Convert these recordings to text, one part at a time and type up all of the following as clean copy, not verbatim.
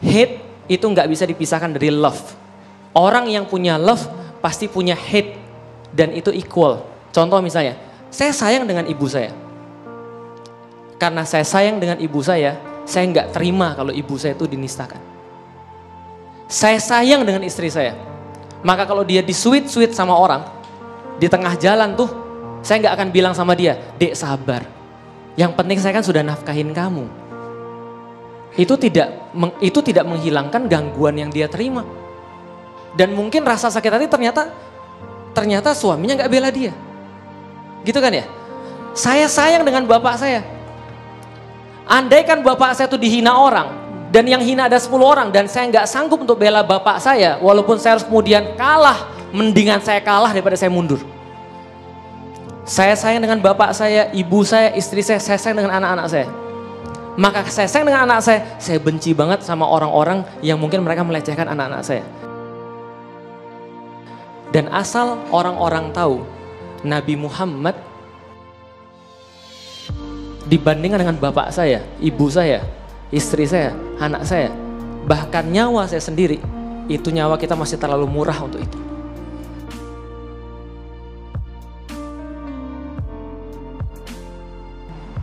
Hate itu nggak bisa dipisahkan dari love. Orang yang punya love pasti punya hate dan itu equal. Contoh misalnya, saya sayang dengan ibu saya. Karena saya sayang dengan ibu saya nggak terima kalau ibu saya itu dinistakan. Saya sayang dengan istri saya. Maka kalau dia disuit-suit sama orang, di tengah jalan tuh, saya nggak akan bilang sama dia, "Dek, sabar. Yang penting saya kan sudah nafkahin kamu." Itu tidak menghilangkan gangguan yang dia terima. Dan mungkin rasa sakit hati ternyata suaminya nggak bela dia. Gitu kan ya? Saya sayang dengan bapak saya. Andai kan bapak saya itu dihina orang, dan yang hina ada 10 orang, dan saya nggak sanggup untuk bela bapak saya, walaupun saya harus kemudian kalah, mendingan saya kalah daripada saya mundur. Saya sayang dengan bapak saya, ibu saya, istri saya sayang dengan anak-anak saya. Maka saya sayang dengan anak saya benci banget sama orang-orang yang mungkin mereka melecehkan anak-anak saya. Dan asal orang-orang tahu, Nabi Muhammad dibandingkan dengan bapak saya, ibu saya, istri saya, anak saya, bahkan nyawa saya sendiri, itu nyawa kita masih terlalu murah untuk itu.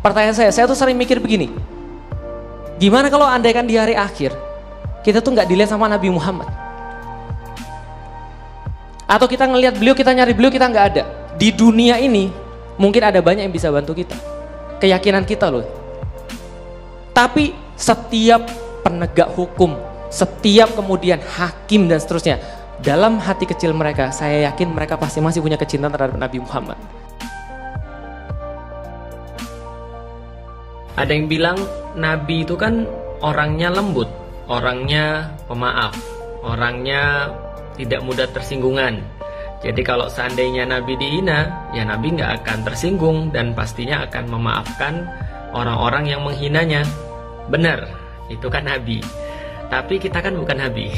Pertanyaan saya tuh sering mikir begini, gimana kalau andaikan di hari akhir, kita tuh nggak dilihat sama Nabi Muhammad? Atau kita ngelihat beliau, kita nyari beliau, kita nggak ada. Di dunia ini, mungkin ada banyak yang bisa bantu kita. Keyakinan kita loh. Tapi setiap penegak hukum, setiap kemudian hakim dan seterusnya, dalam hati kecil mereka, saya yakin mereka pasti masih punya kecintaan terhadap Nabi Muhammad. Ada yang bilang Nabi itu kan orangnya lembut, orangnya pemaaf, orangnya tidak mudah tersinggungan. Jadi kalau seandainya Nabi dihina, ya Nabi nggak akan tersinggung dan pastinya akan memaafkan orang-orang yang menghinanya. Benar, itu kan Nabi. Tapi kita kan bukan Nabi.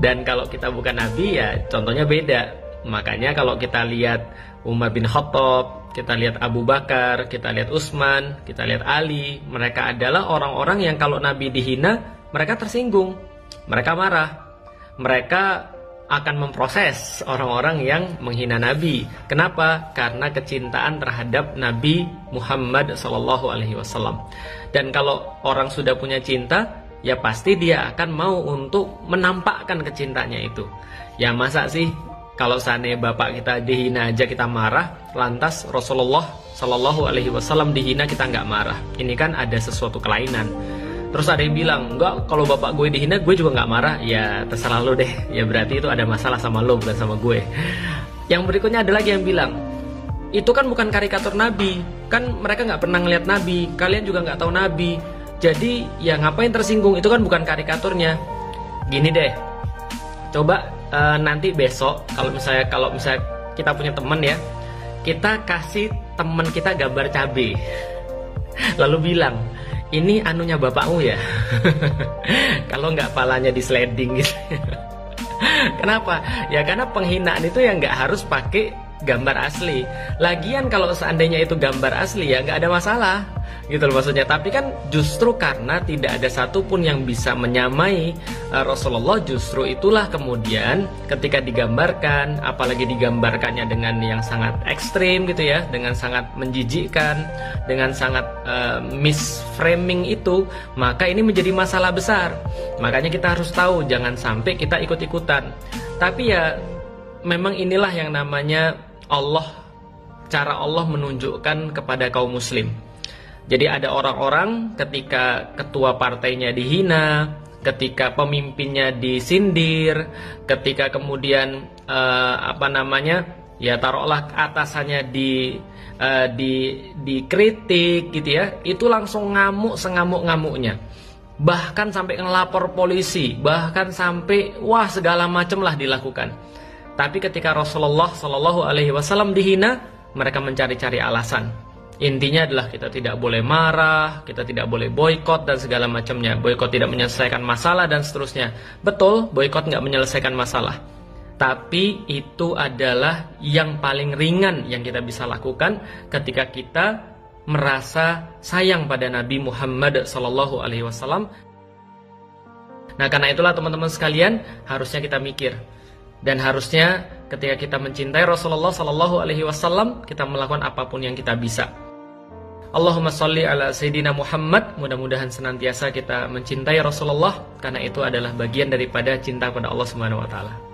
Dan kalau kita bukan Nabi, ya contohnya beda. Makanya kalau kita lihat Umar bin Khattab, kita lihat Abu Bakar, kita lihat Utsman, kita lihat Ali, mereka adalah orang-orang yang kalau Nabi dihina, mereka tersinggung, mereka marah, mereka akan memproses orang-orang yang menghina Nabi. Kenapa? Karena kecintaan terhadap Nabi Muhammad SAW. Dan kalau orang sudah punya cinta, ya pasti dia akan mau untuk menampakkan kecintanya itu. Ya masa sih kalau seandainya bapak kita dihina aja kita marah, lantas Rasulullah SAW dihina kita nggak marah. Ini kan ada sesuatu kelainan. Terus ada yang bilang, enggak, kalau bapak gue dihina gue juga nggak marah. Ya terserah lo deh, ya berarti itu ada masalah sama lo bukan sama gue. Yang berikutnya ada lagi yang bilang, itu kan bukan karikatur Nabi, kan mereka nggak pernah ngeliat Nabi, kalian juga nggak tahu Nabi, jadi ya ngapain tersinggung, itu kan bukan karikaturnya. Gini deh, coba nanti besok kalau misalnya kita punya teman ya, kita kasih teman kita gambar cabai, lalu bilang, ini anunya bapakmu ya. Kalau nggak palanya di sliding gitu. Kenapa? Ya karena penghinaan itu yang nggak harus pakai gambar asli. Lagian kalau seandainya itu gambar asli ya nggak ada masalah gitu loh maksudnya. Tapi kan justru karena tidak ada satupun yang bisa menyamai Rasulullah, justru itulah kemudian ketika digambarkan, apalagi digambarkannya dengan yang sangat ekstrim gitu ya, dengan sangat menjijikkan, dengan sangat misframing itu, maka ini menjadi masalah besar. Makanya kita harus tahu, jangan sampai kita ikut-ikutan. Tapi ya memang inilah yang namanya Allah, cara Allah menunjukkan kepada kaum muslim. Jadi ada orang-orang ketika ketua partainya dihina, ketika pemimpinnya disindir, ketika kemudian ya taruhlah atasannya dikritik gitu ya, itu langsung ngamuk sengamuk-ngamuknya. Bahkan sampai ngelapor polisi, bahkan sampai wah segala macam lah dilakukan. Tapi ketika Rasulullah SAW dihina, mereka mencari-cari alasan. Intinya adalah kita tidak boleh marah, kita tidak boleh boykot dan segala macamnya. Boykot tidak menyelesaikan masalah dan seterusnya. Betul, boykot nggak menyelesaikan masalah. Tapi itu adalah yang paling ringan yang kita bisa lakukan ketika kita merasa sayang pada Nabi Muhammad SAW. Nah, karena itulah teman-teman sekalian, harusnya kita mikir. Dan harusnya ketika kita mencintai Rasulullah Sallallahu Alaihi Wasallam, kita melakukan apapun yang kita bisa. Allahumma sholli ala Sayyidina Muhammad. Mudah-mudahan senantiasa kita mencintai Rasulullah, karena itu adalah bagian daripada cinta pada Allah Subhanahu Wa Taala.